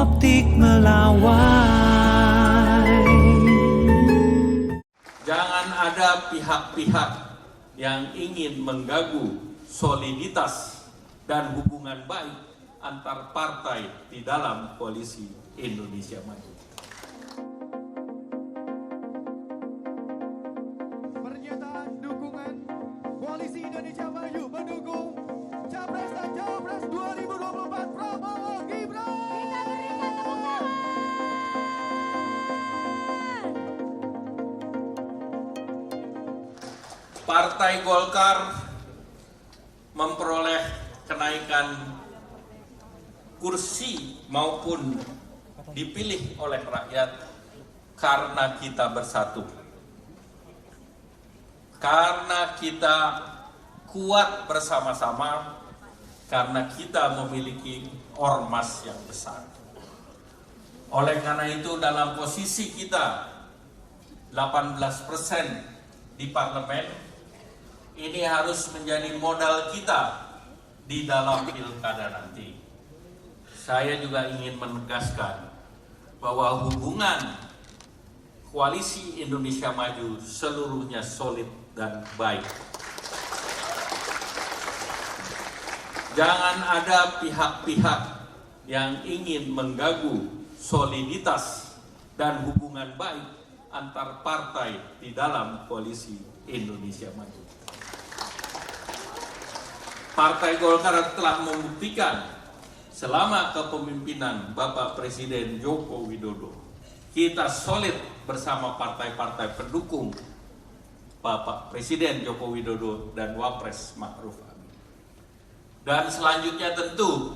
optik melawai. Jangan ada pihak-pihak yang ingin mengganggu soliditas dan hubungan baik antar partai di dalam koalisi Indonesia Maju. Pernyataan dukungan Koalisi Indonesia Maju mendukung Capres dan Cawapres 2024 Prabowo Gibran. Kita berikan tepuk tangan. Partai Golkar memperoleh kenaikan kursi maupun dipilih oleh rakyat karena kita bersatu. Karena kita kuat bersama-sama, karena kita memiliki ormas yang besar. Oleh karena itu dalam posisi kita 18% di parlemen, ini harus menjadi modal kita di dalam pilkada nanti. Saya juga ingin menegaskan bahwa hubungan Koalisi Indonesia Maju seluruhnya solid dan baik. Jangan ada pihak-pihak yang ingin mengganggu soliditas dan hubungan baik antar partai di dalam Koalisi Indonesia Maju. Partai Golkar telah membuktikan selama kepemimpinan Bapak Presiden Joko Widodo, kita solid bersama partai-partai pendukung Bapak Presiden Joko Widodo dan Wapres Ma'ruf Amin. Dan selanjutnya tentu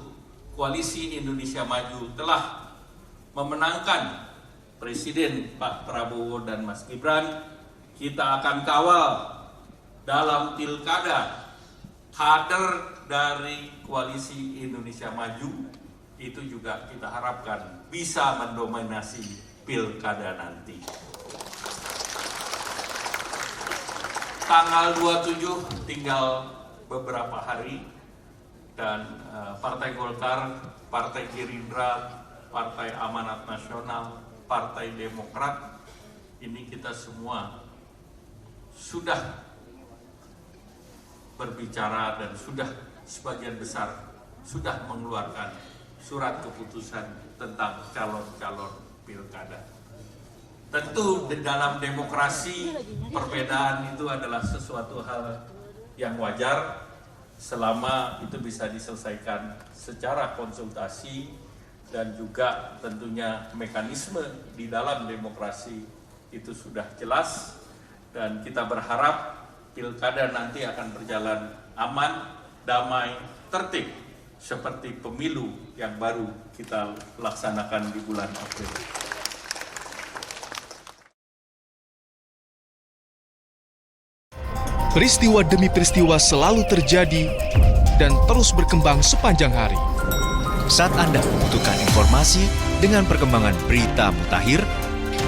Koalisi Indonesia Maju telah memenangkan Presiden Pak Prabowo dan Mas Gibran. Kita akan kawal dalam pilkada kader dari Koalisi Indonesia Maju, itu juga kita harapkan bisa mendominasi pilkada nanti. Tanggal 27 tinggal beberapa hari dan Partai Golkar, Partai Gerindra, Partai Amanat Nasional, Partai Demokrat, ini kita semua sudah berbicara dan sudah sebagian besar sudah mengeluarkan surat keputusan tentang calon-calon pilkada. Tentu di dalam demokrasi perbedaan itu adalah sesuatu hal yang wajar selama itu bisa diselesaikan secara konsultasi dan juga tentunya mekanisme di dalam demokrasi itu sudah jelas, dan kita berharap pilkada nanti akan berjalan aman, damai, tertib seperti pemilu yang baru kita laksanakan di bulan April. Peristiwa demi peristiwa selalu terjadi dan terus berkembang sepanjang hari. Saat Anda membutuhkan informasi dengan perkembangan berita mutakhir,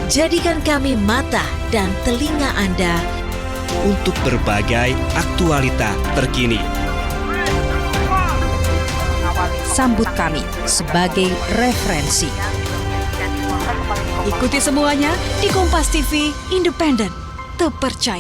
jadikan kami mata dan telinga Anda untuk berbagai aktualita terkini. Sambut kami sebagai referensi. Ikuti semuanya di Kompas TV, independen, terpercaya.